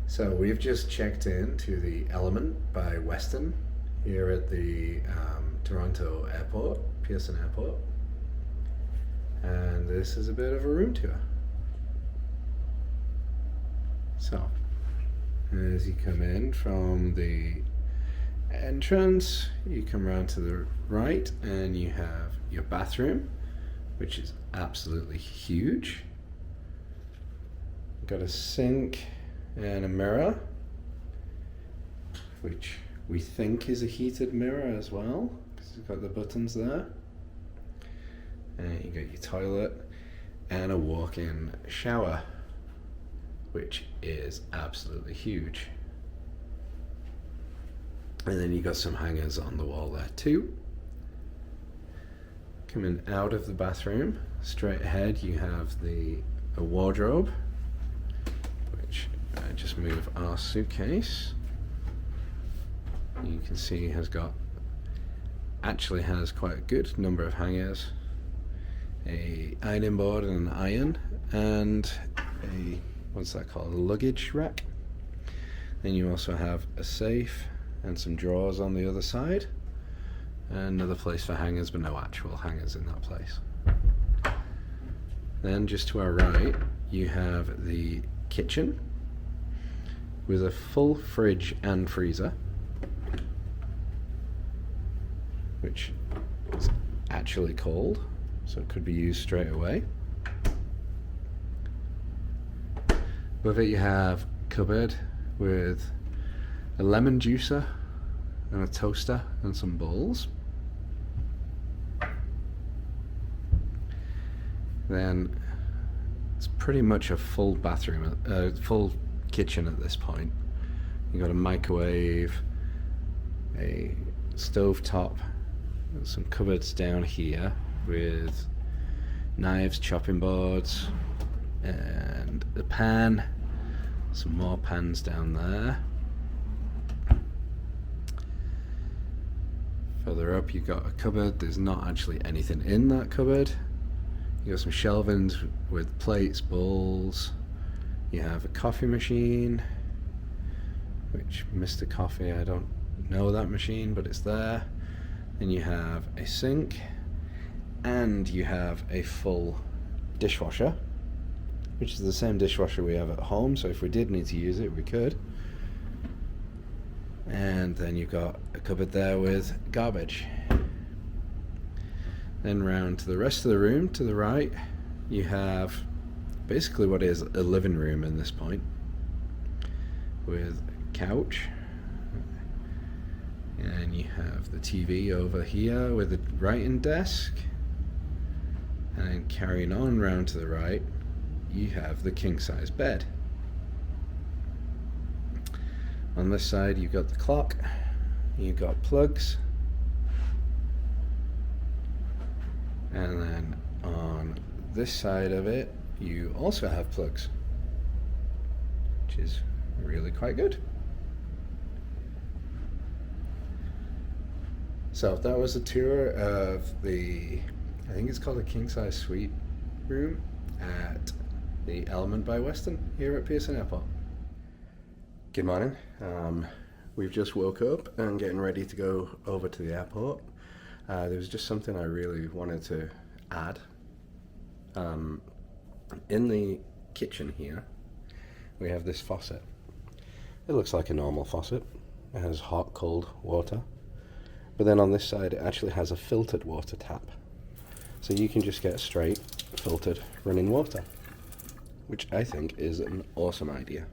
So we've just checked in to the Element by Weston here at the Toronto Airport, Pearson Airport. And this is a bit of a room tour. So, as you come in from the entrance, you come around to the right and you have your bathroom, which is absolutely huge. Got a sink and a mirror, which we think is a heated mirror as well, because it's got the buttons there. And you got your toilet and a walk-in shower, which is absolutely huge. And then you got some hangers on the wall there too. Coming out of the bathroom, straight ahead you have a wardrobe, which I just move our suitcase. You can see actually has quite a good number of hangers, a ironing board and an iron, and what's that called, a luggage rack. Then you also have a safe and some drawers on the other side, and another place for hangers, but no actual hangers in that place. Then just to our right you have the kitchen with a full fridge and freezer, which is actually cold, so it could be used straight away. Above it you have a cupboard with a lemon juicer and a toaster and some bowls. Then it's pretty much a full bathroom, full kitchen at this point. You got a microwave, a stove top, some cupboards down here with knives, chopping boards, and a pan, some more pans down there. Further up you've got a cupboard. There's not actually anything in that cupboard. You got some shelvings with plates, bowls. You have a coffee machine, which Mr. Coffee, I don't know that machine, but it's there. Then you have a sink, and you have a full dishwasher, which is the same dishwasher we have at home, so if we did need to use it, we could. And then you've got a cupboard there with garbage. Then round to the rest of the room to the right, you have basically what is a living room in this point, with a couch, and you have the TV over here with a writing desk. And then carrying on round to the right, you have the king-size bed. On this side you've got the clock, you've got plugs, and then on this side of it you also have plugs, which is really quite good. So that was a tour of I think it's called a king-size suite room at the Element by Weston here at Pearson Airport. Good morning. We've just woke up and getting ready to go over to the airport. There was just something I really wanted to add. In the kitchen here, we have this faucet. It looks like a normal faucet. It has hot, cold water. But then on this side, it actually has a filtered water tap. So you can just get straight, filtered, running water, which I think is an awesome idea.